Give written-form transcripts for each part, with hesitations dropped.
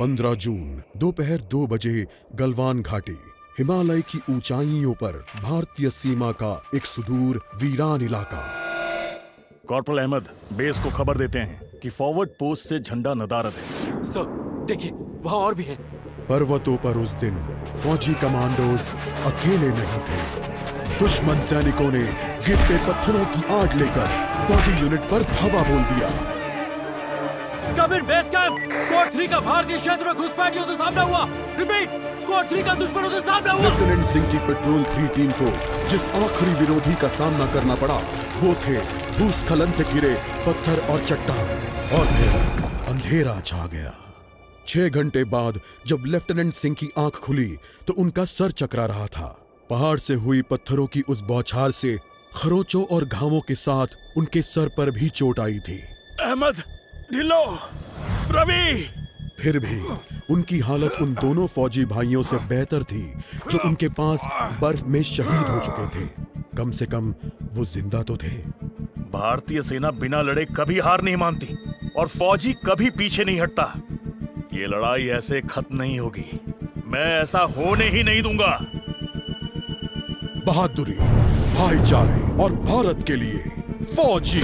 15 जून दोपहर 2 बजे गलवान घाटी, हिमालय की ऊंचाइयों पर भारतीय सीमा का एक सुदूर वीरान इलाका। कॉर्पोरल अहमद, बेस को खबर देते हैं कि फॉरवर्ड पोस्ट से झंडा नदारद है। सर, देखिए वहाँ और भी है। पर्वतों पर उस दिन फौजी कमांडोज अकेले नहीं थे। दुश्मन सैनिकों ने गिरते पत्थरों की आग लेकर फौजी यूनिट पर धावा बोल दिया। कमिंग बेस कैंप, स्क्वाड 3 का भारतीय क्षेत्र में घुसपैठियों से सामना हुआ। रिपीट, स्क्वाड 3 का दुश्मनों से सामना हुआ। लेफ्टिनेंट सिंह की पेट्रोल 3 टीम को जिस आखिरी विरोधी का सामना करना पड़ा वो थे भूस्खलन से घिरे पत्थर और चट्टान। और फिर अंधेरा छा गया। 6 घंटे बाद जब लेफ्टिनेंट सिंह की आंख खुली तो उनका सर चकरा रहा था। पहाड़ से हुई पत्थरों की उस बौछार से खरोंचों और घावों के साथ उनके सर पर भी चोट आई थी। अहमद, ढिल्लो, रवि। फिर भी उनकी हालत उन दोनों फौजी भाइयों से बेहतर थी जो उनके पास बर्फ में शहीद हो चुके थे। कम से कम वो जिंदा तो थे। भारतीय सेना बिना लड़े कभी हार नहीं मानती और फौजी कभी पीछे नहीं हटता। ये लड़ाई ऐसे खत्म नहीं होगी। मैं ऐसा होने ही नहीं दूंगा। बहादुरी, भाईचारे और भारत के लिए फौजी।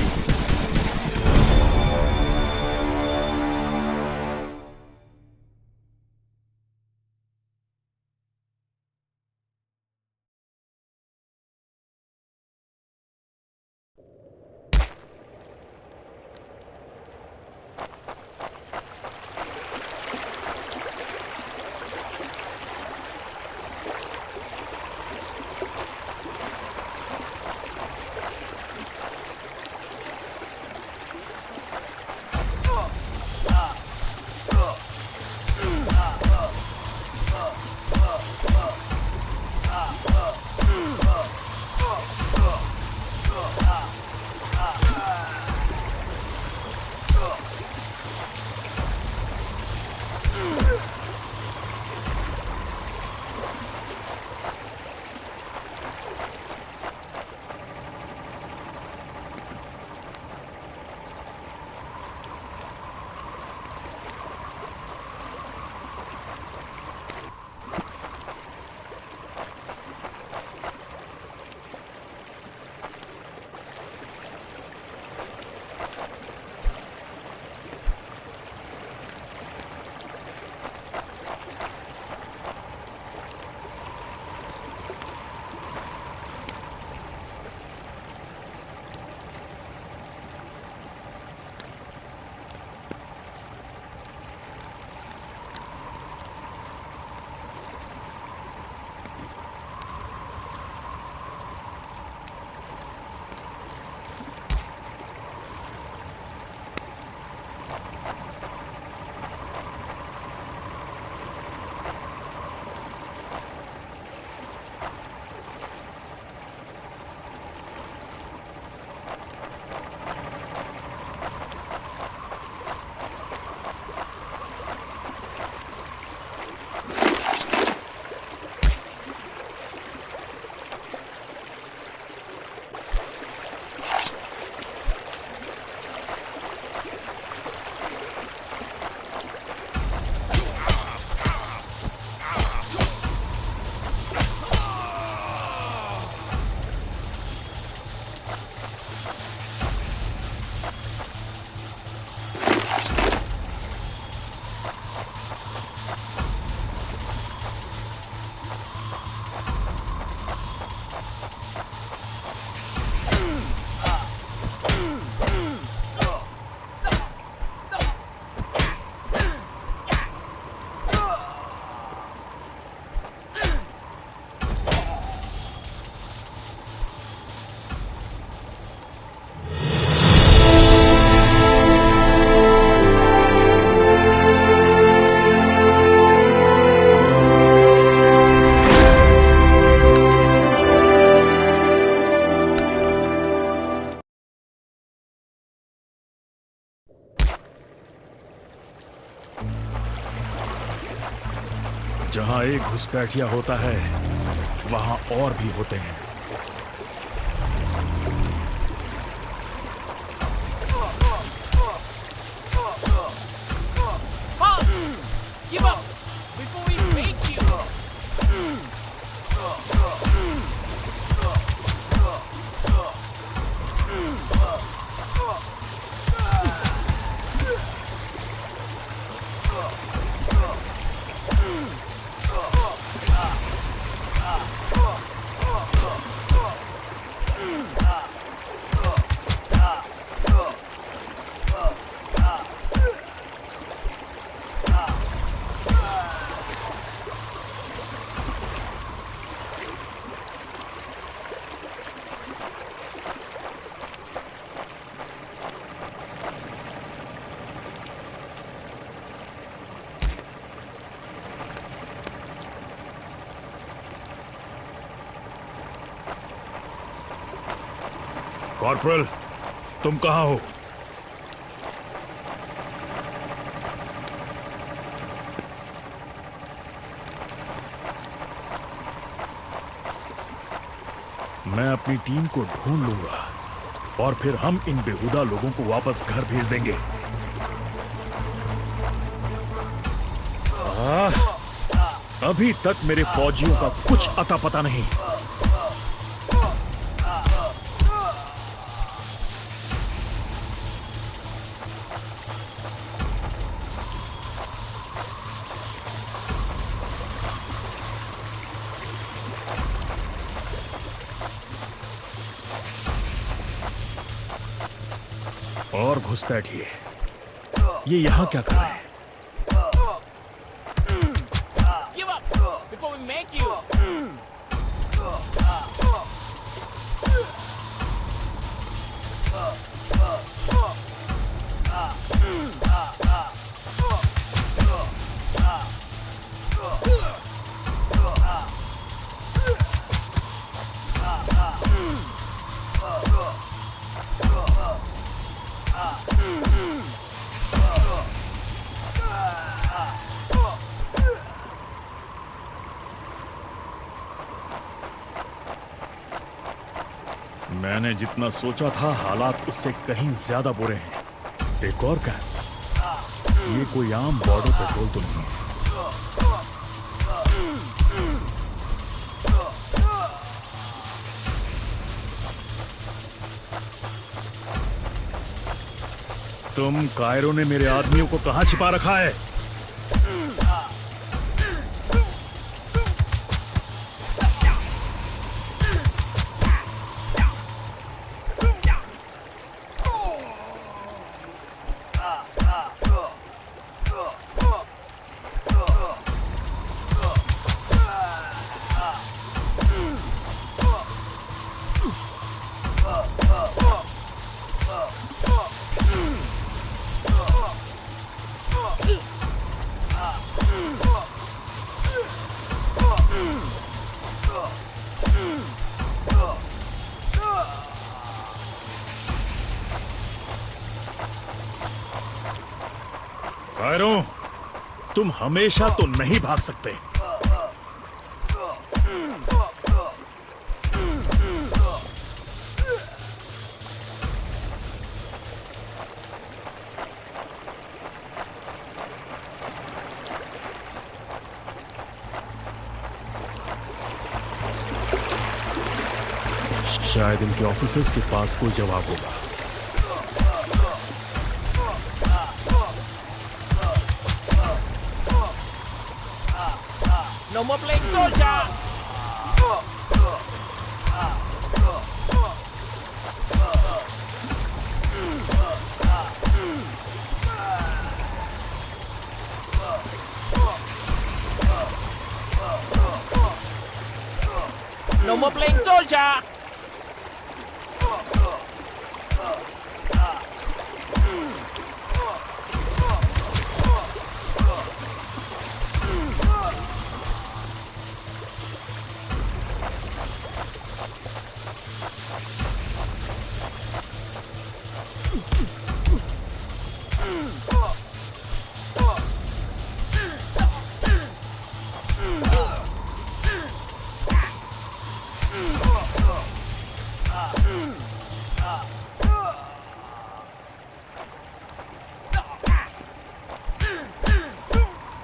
जहां एक घुसपैठिया होता है वहां और भी होते हैं। कॉर्पोरल, तुम कहां हो? मैं अपनी टीम को ढूंढ लूंगा और फिर हम इन बेहुदा लोगों को वापस घर भेज देंगे। अभी तक मेरे फौजियों का कुछ अता पता नहीं। और घुसपैठिए, ये यहां क्या कर रहे हैं? Give up before we make you. मैंने जितना सोचा था हालात उससे कहीं ज्यादा बुरे हैं। एक और क्या, ये कोई आम बॉर्डर पेट्रोल तो नहीं है। तुम कायरो ने मेरे आदमियों को कहां छिपा रखा है? कायरो, तुम हमेशा तो नहीं भाग सकते। शायद इनके ऑफिसर्स के पास कोई जवाब होगा। No more playing soldier. No more playing soldier.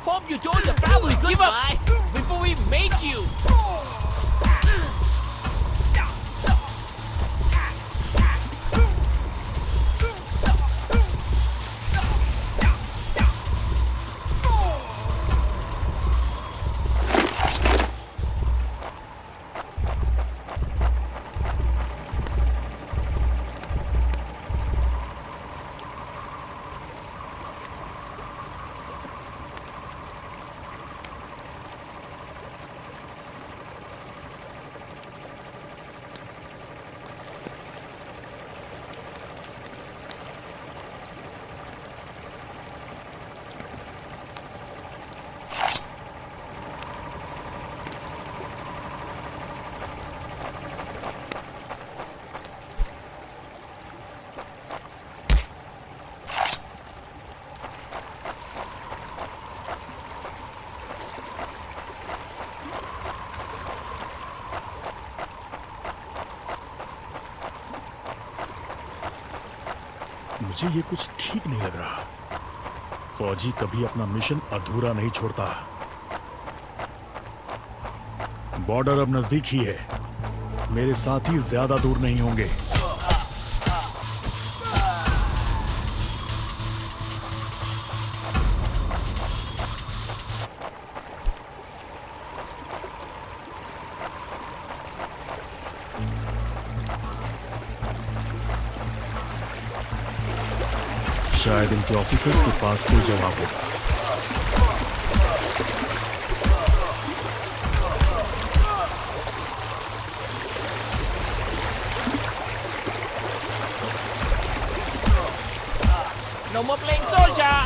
Hope you told your family goodbye before we make you. मुझे ये कुछ ठीक नहीं लग रहा। फौजी कभी अपना मिशन अधूरा नहीं छोड़ता। बॉर्डर अब नजदीक ही है, मेरे साथी ज्यादा दूर नहीं होंगे। शायद इनके ऑफिसर्स के पास कोई जवाब होगा। No more playing soldier!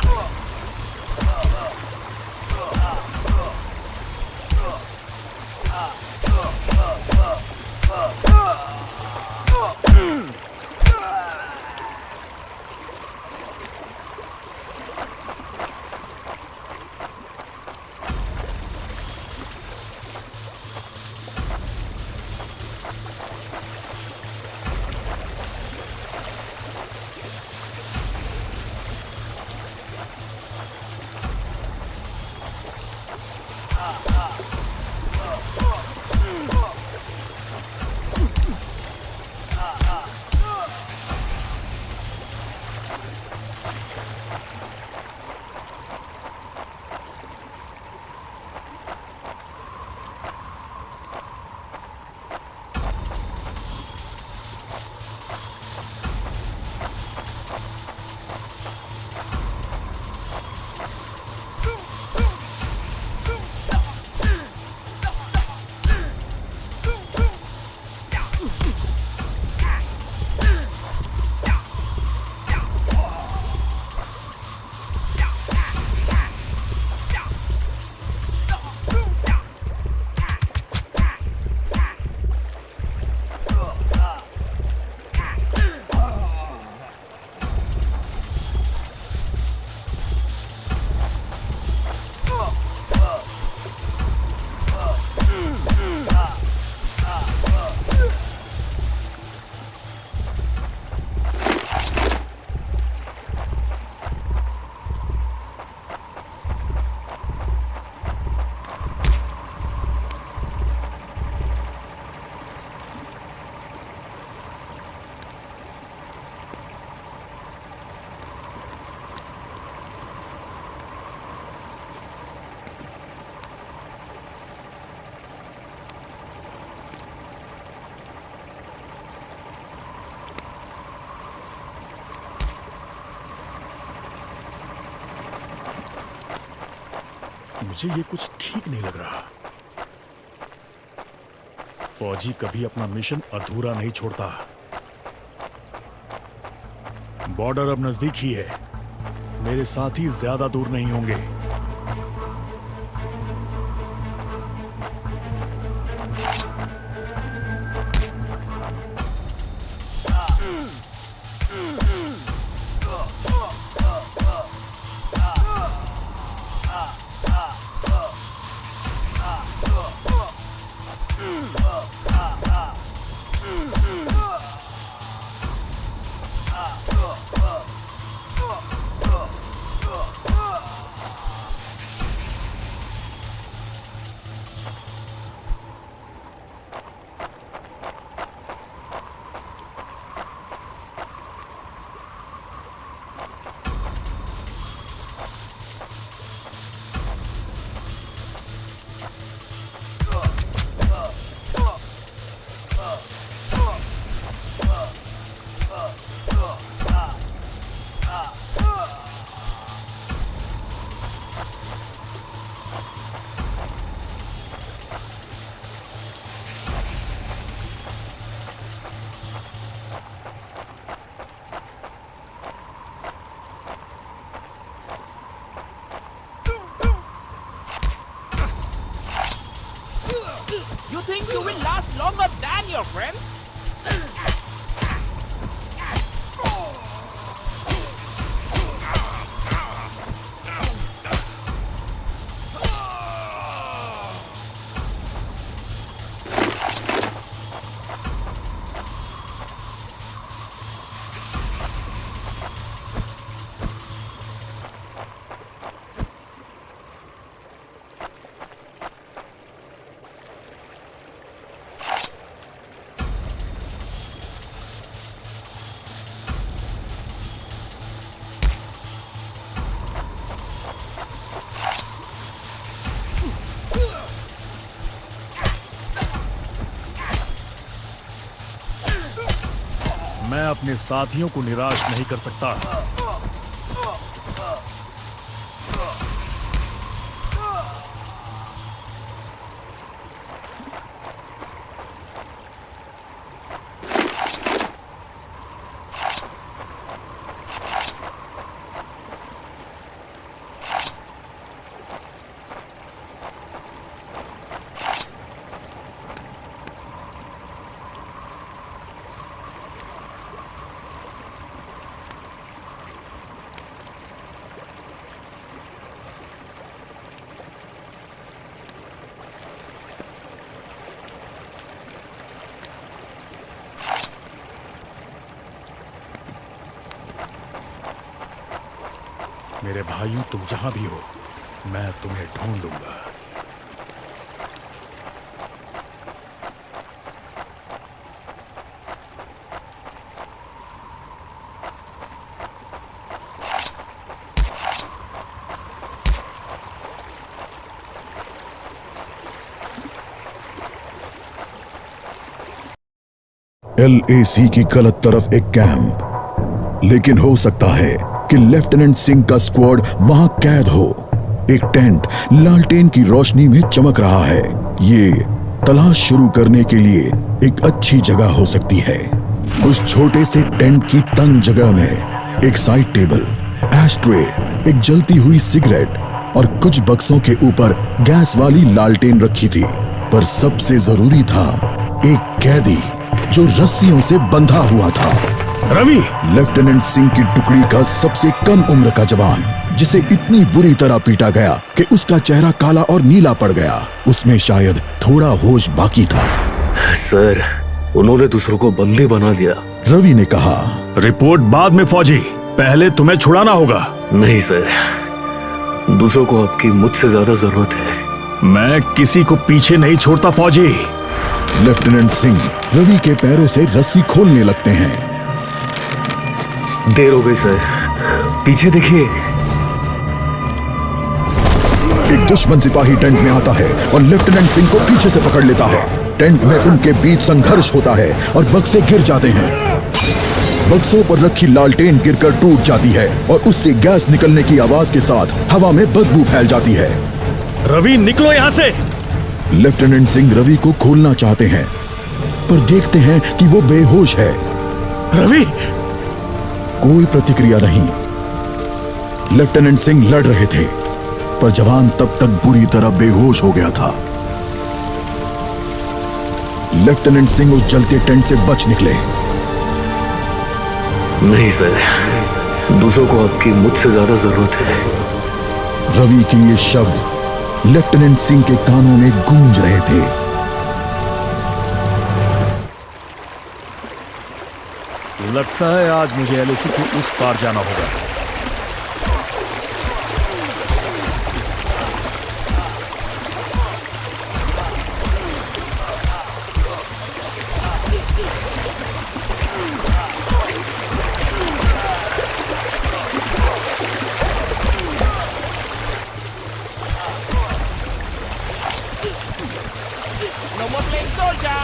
मुझे ये कुछ ठीक नहीं लग रहा। फौजी कभी अपना मिशन अधूरा नहीं छोड़ता। बॉर्डर अब नजदीक ही है, मेरे साथी ज्यादा दूर नहीं होंगे। You think you will last longer than your friends? मैं अपने साथियों को निराश नहीं कर सकता। मेरे भाइयों, तुम जहां भी हो, मैं तुम्हें ढूंढ लूंगा। LAC की गलत तरफ एक कैंप, लेकिन हो सकता है कि लेफ्टिनेंट सिंह का स्क्वाड वहां कैद हो। एक टेंट लालटेन की रोशनी में चमक रहा है। ये तलाश शुरू करने के लिए एक अच्छी जगह हो सकती है। उस छोटे से टेंट की तंग जगह में एक साइड टेबल, एस्ट्रे, एक जलती हुई सिगरेट और कुछ बक्सों के ऊपर गैस वाली लालटेन रखी थी। पर सबसे जरूरी था एक कैदी जो रस्सियों से बंधा हुआ था। रवि! लेफ्टिनेंट सिंह की टुकड़ी का सबसे कम उम्र का जवान, जिसे इतनी बुरी तरह पीटा गया कि उसका चेहरा काला और नीला पड़ गया। उसमें शायद थोड़ा होश बाकी था। सर, उन्होंने दूसरों को बंदी बना दिया। रवि ने कहा। रिपोर्ट बाद में फौजी, पहले तुम्हें छुड़ाना होगा। नहीं सर, दूसरों को आपकी मुझसे ज्यादा जरूरत है। मैं किसी को पीछे नहीं छोड़ता फौजी। लेफ्टिनेंट सिंह रवि के पैरों से रस्सी खोलने लगते हैं। देर हो गई सर, पीछे देखिए। एक दुश्मन सिपाही टेंट में आता है और लेफ्टिनेंट सिंह को पीछे से पकड़ लेता है। टेंट में उनके बीच संघर्ष होता है और बक्से गिर जाते हैं। बक्सों पर रखी लालटेन गिरकर टूट जाती है और उससे गैस निकलने की आवाज के साथ हवा में बदबू फैल जाती है। रवि, निकलो यहाँ से। लेफ्टिनेंट सिंह रवि को खोलना चाहते हैं, पर देखते हैं कि वो बेहोश है। रवि! कोई प्रतिक्रिया नहीं। लेफ्टिनेंट सिंह लड़ रहे थे, पर जवान तब तक बुरी तरह बेहोश हो गया था। लेफ्टिनेंट सिंह उस जलते टेंट से बच निकले। नहीं सर, दूसरों को आपकी मुझसे ज्यादा जरूरत है। रवि के ये शब्द लेफ्टिनेंट सिंह के कानों में गूंज रहे थे। लगता है आज मुझे LAC के उस पार जाना होगा। No more playing soldier.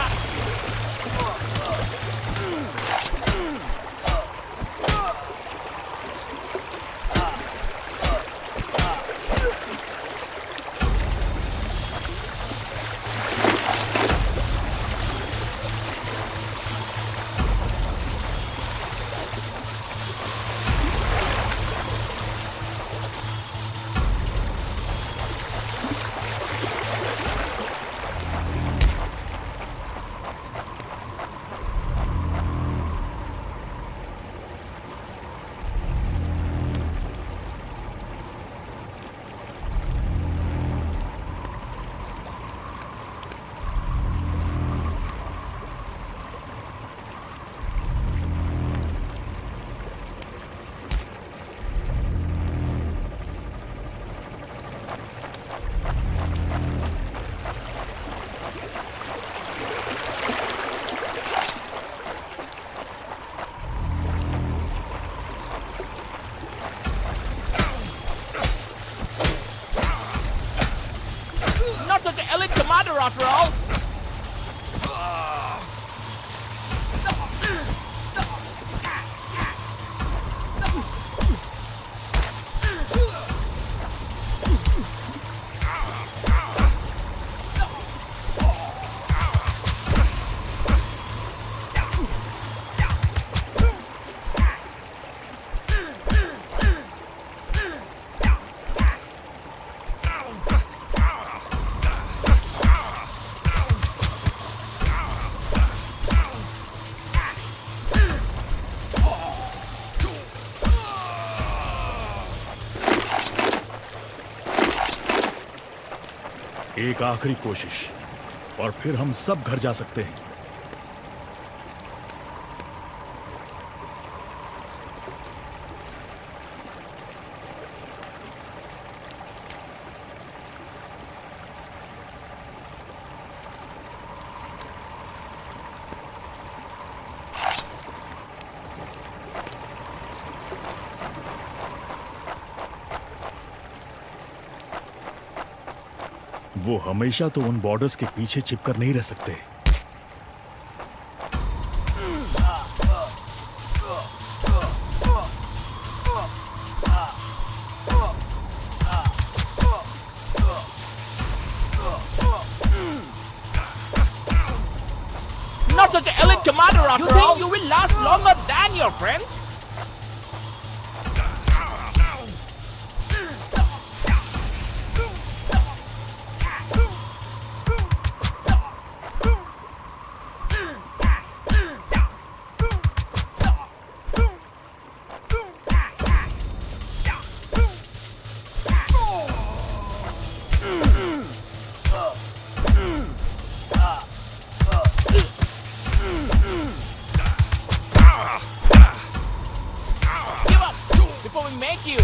Such an elite commander after all. एक आखिरी कोशिश और फिर हम सब घर जा सकते हैं। वो हमेशा तो उन बॉर्डर्स के पीछे छिपकर नहीं रह सकते। Not such an elite commander after all. You think you will last longer than your friends? Before we make you.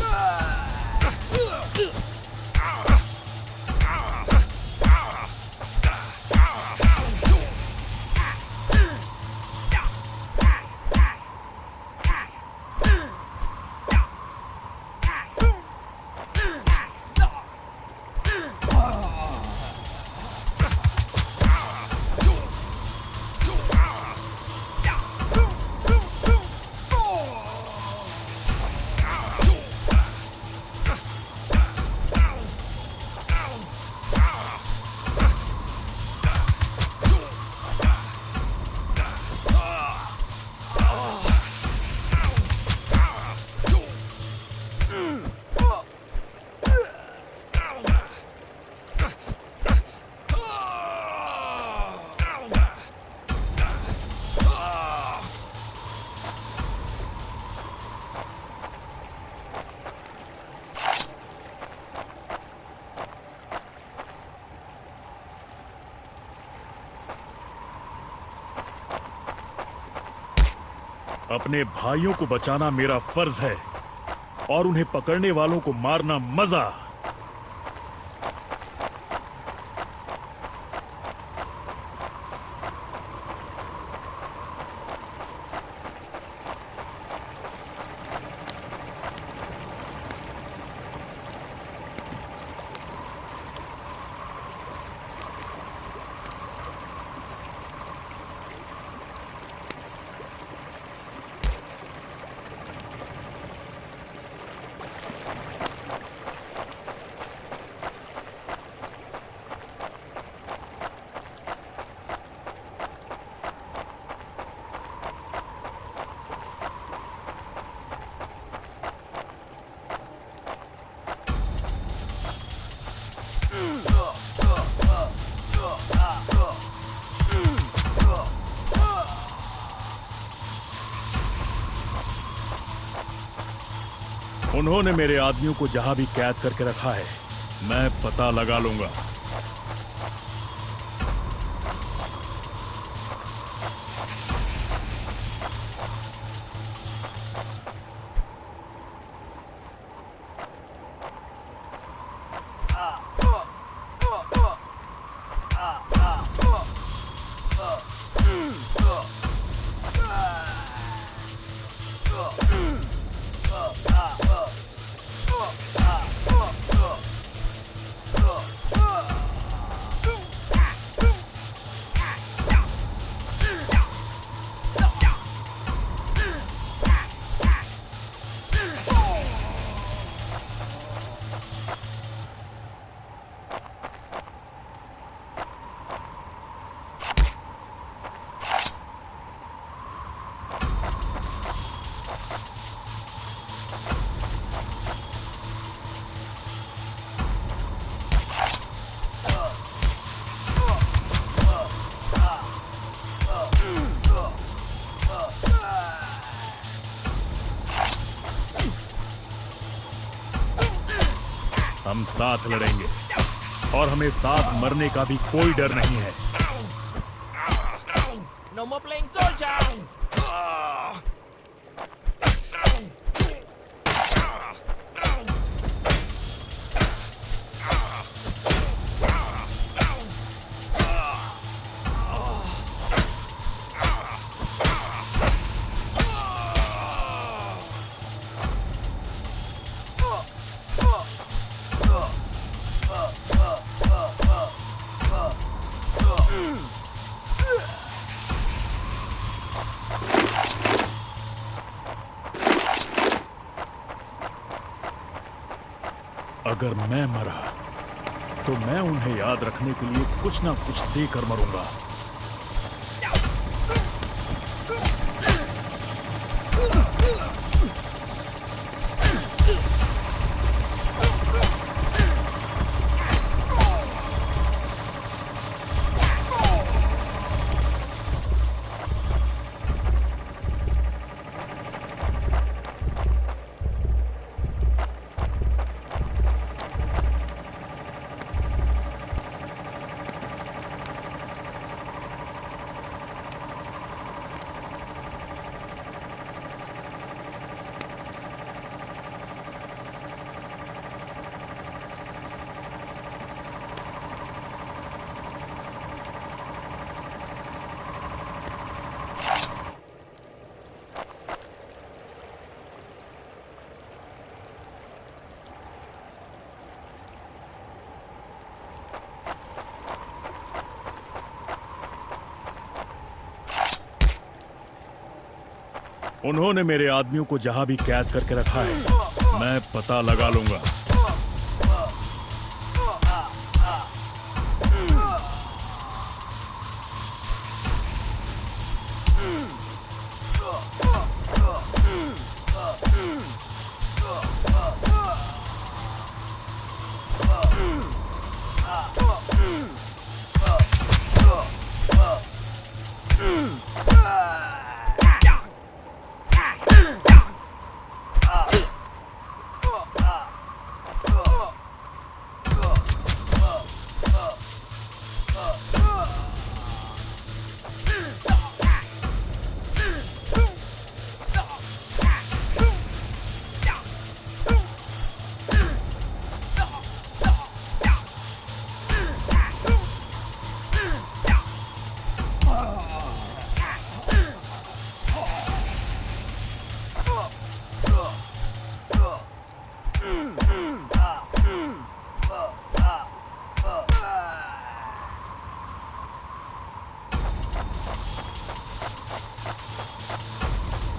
अपने भाइयों को बचाना मेरा फर्ज है और उन्हें पकड़ने वालों को मारना मजा। उन्होंने मेरे आदमियों को जहां भी कैद करके रखा है, मैं पता लगा लूंगा। हम साथ लड़ेंगे। और हमें साथ मरने का भी कोई डर नहीं है। No more playing soldier. अगर मैं मरा तो मैं उन्हें याद रखने के लिए कुछ ना कुछ देकर मरूंगा। उन्होंने मेरे आदमियों को जहां भी कैद करके रखा है, मैं पता लगा लूंगा।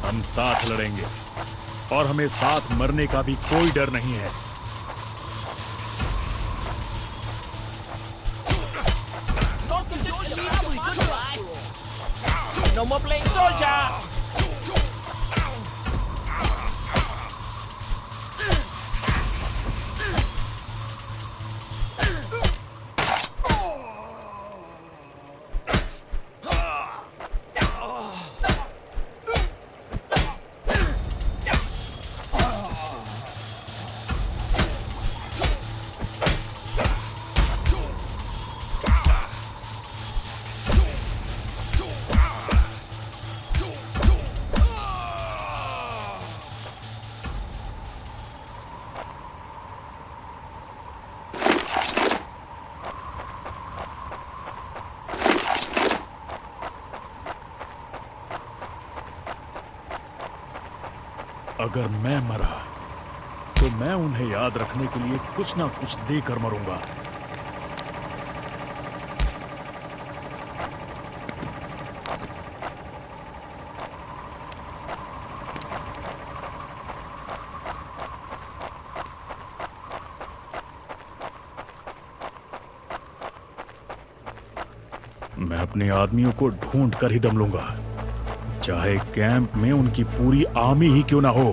हम साथ लड़ेंगे और हमें साथ मरने का भी कोई डर नहीं है। No more playing soldier. अगर मैं मरा तो मैं उन्हें याद रखने के लिए कुछ ना कुछ देकर मरूंगा। मैं अपने आदमियों को ढूंढ कर ही दम लूंगा, चाहे कैंप में उनकी पूरी आर्मी ही क्यों ना हो।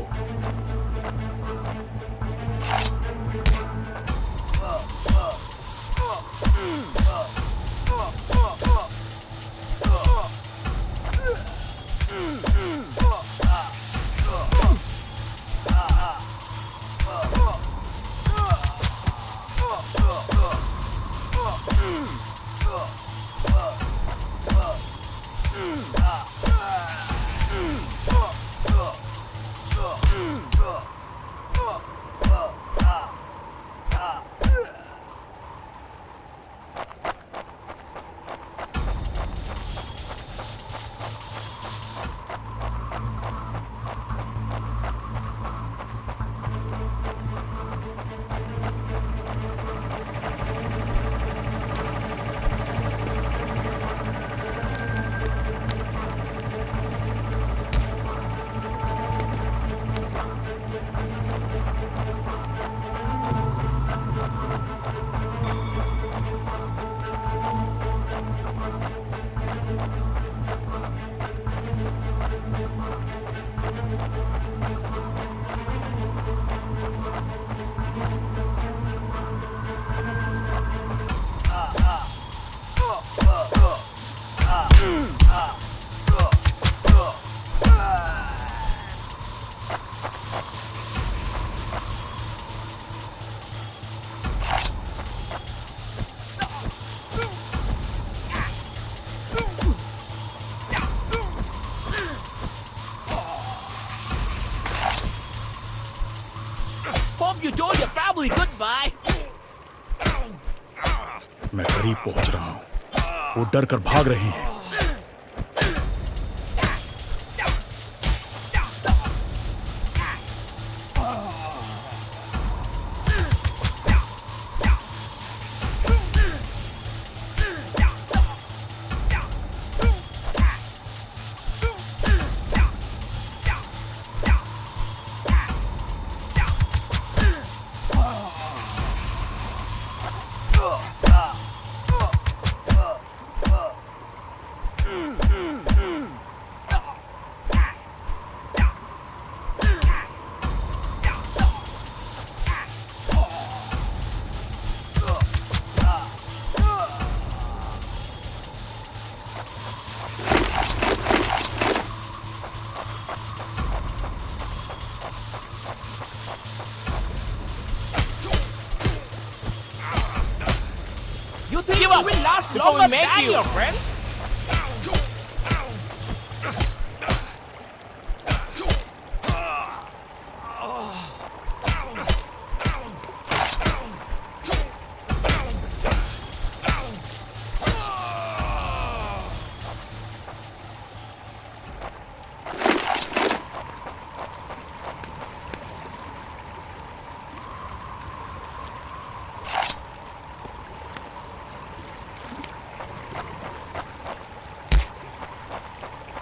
Hope you told your family goodbye. मैं करीब पहुंच रहा हूं। वो डर कर भाग रही हैं। You think you will last longer than your friends?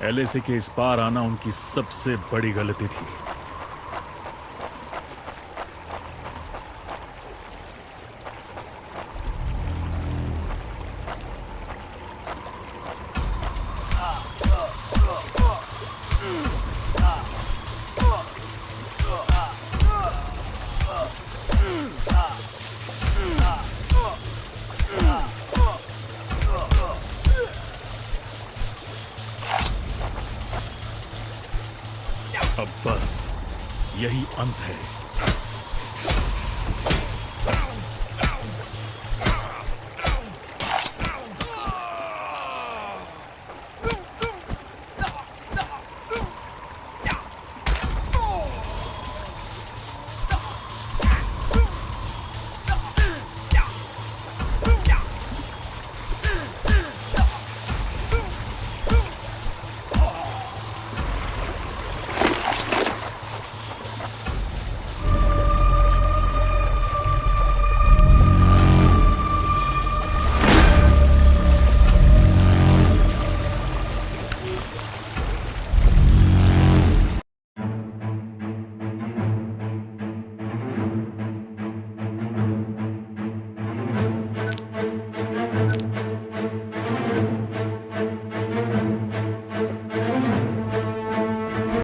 LAC के इस पार आना उनकी सबसे बड़ी गलती थी। अब बस यही अंत है।